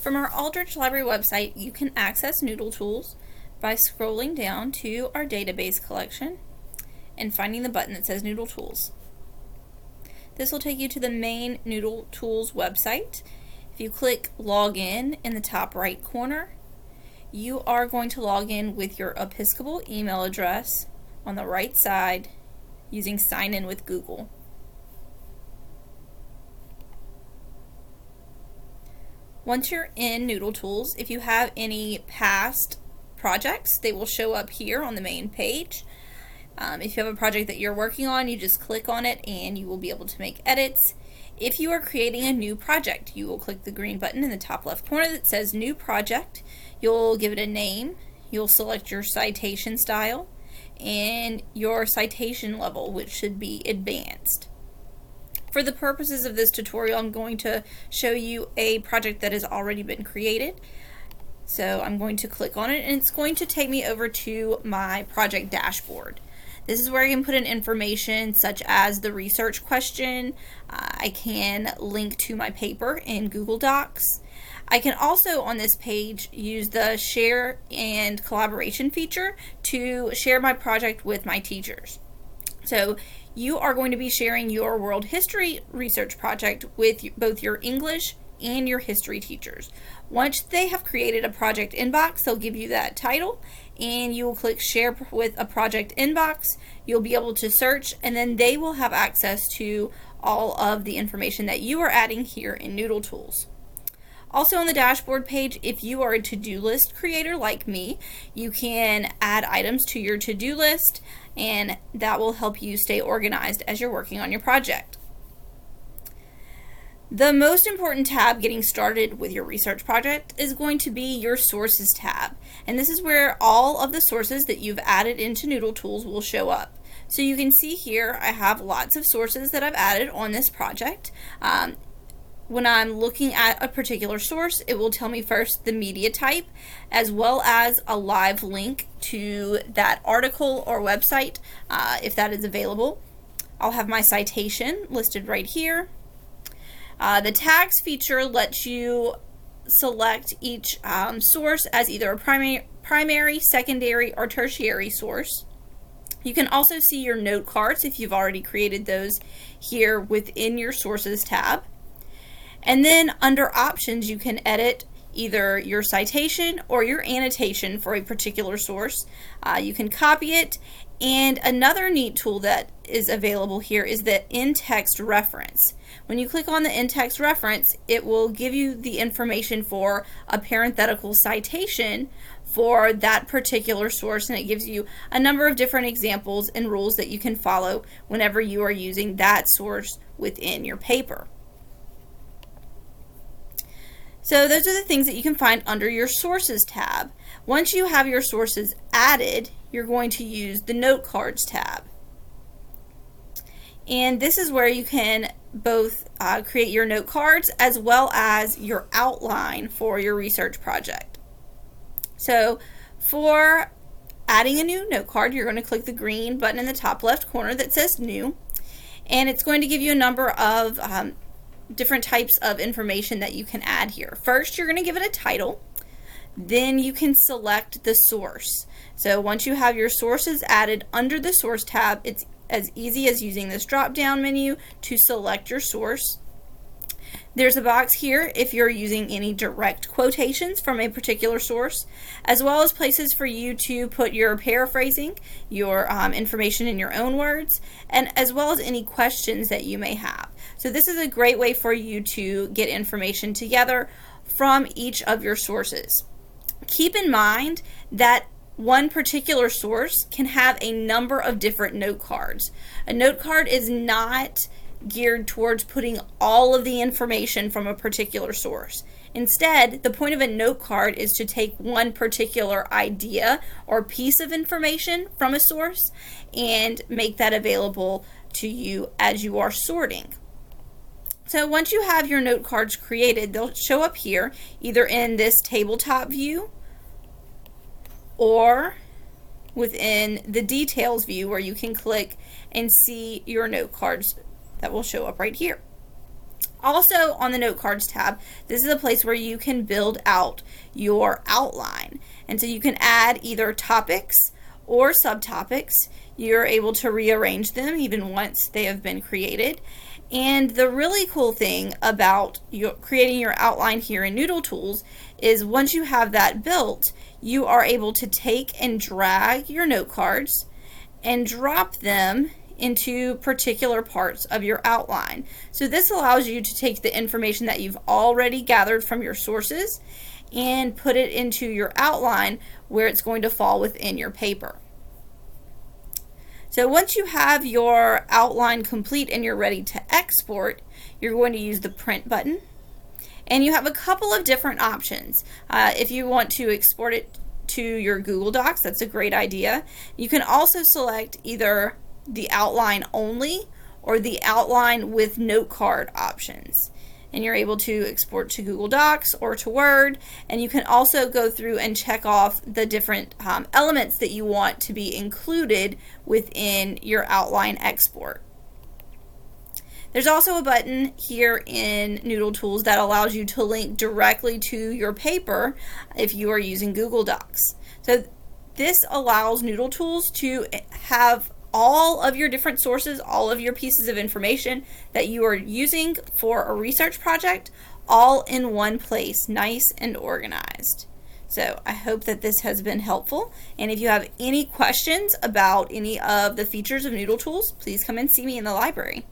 From our Aldrich Library website, you can access NoodleTools by scrolling down to our database collection and finding the button that says NoodleTools. This will take you to the main NoodleTools website. If you click Login in the top right corner, you are going to log in with your Episcopal email address on the right side using Sign In with Google. Once you're in NoodleTools, if you have any past projects, they will show up here on the main page. If you have a project that you're working on, you just click on it and you will be able to make edits. If you are creating a new project, you will click the green button in the top left corner that says New Project. You'll give it a name, you'll select your citation style, and your citation level, which should be advanced. For the purposes of this tutorial, I'm going to show you a project that has already been created. So I'm going to click on it and it's going to take me over to my project dashboard. This is where I can put in information such as the research question. I can link to my paper in Google Docs. I can also on this page use the share and collaboration feature to share my project with my teachers. So you are going to be sharing your world history research project with both your English and your history teachers. Once they have created a project inbox, they'll give you that title and you will click share with a project inbox. You'll be able to search and then they will have access to all of the information that you are adding here in NoodleTools. Also on the dashboard page, if you are a to-do list creator like me, you can add items to your to-do list and that will help you stay organized as you're working on your project. The most important tab getting started with your research project is going to be your Sources tab. And this is where all of the sources that you've added into NoodleTools will show up. So you can see here I have lots of sources that I've added on this project. When I'm looking at a particular source, it will tell me first the media type as well as a live link to that article or website if that is available. I'll have my citation listed right here. The tags feature lets you select each source as either a primary, secondary, or tertiary source. You can also see your note cards if you've already created those here within your Sources tab. And then under Options, you can edit either your citation or your annotation for a particular source. You can copy it. And another neat tool that is available here is the in-text reference. When you click on the in-text reference, it will give you the information for a parenthetical citation for that particular source, and it gives you a number of different examples and rules that you can follow whenever you are using that source within your paper. So those are the things that you can find under your Sources tab. Once you have your sources added, you're going to use the Note Cards tab. And this is where you can both create your note cards as well as your outline for your research project. So for adding a new note card, you're going to click the green button in the top left corner that says New, and it's going to give you a number of different types of information that you can add here. First, you're going to give it a title. Then you can select the source. So once you have your sources added under the Source tab, it's as easy as using this drop-down menu to select your source. There's a box here if you're using any direct quotations from a particular source, as well as places for you to put your paraphrasing, your information in your own words, and as well as any questions that you may have. So this is a great way for you to get information together from each of your sources. Keep in mind that one particular source can have a number of different note cards. A note card is not geared towards putting all of the information from a particular source. Instead, the point of a note card is to take one particular idea or piece of information from a source and make that available to you as you are sorting. So once you have your note cards created, they'll show up here either in this tabletop view or within the details view where you can click and see your note cards that will show up right here. Also on the note cards tab, this is a place where you can build out your outline. And so you can add either topics or subtopics. You're able to rearrange them even once they have been created. And the really cool thing about creating your outline here in NoodleTools is once you have that built, you are able to take and drag your note cards and drop them into particular parts of your outline. So this allows you to take the information that you've already gathered from your sources and put it into your outline where it's going to fall within your paper. So once you have your outline complete and you're ready to export, you're going to use the print button. And you have a couple of different options. If you want to export it to your Google Docs, that's a great idea. You can also select either the outline only or the outline with note card options. And you're able to export to Google Docs or to Word, and you can also go through and check off the different elements that you want to be included within your outline export. There's also a button here in NoodleTools that allows you to link directly to your paper if you are using Google Docs. So this allows NoodleTools to have all of your different sources, all of your pieces of information that you are using for a research project, all in one place, nice and organized. So I hope that this has been helpful, and if you have any questions about any of the features of NoodleTools, please come and see me in the library.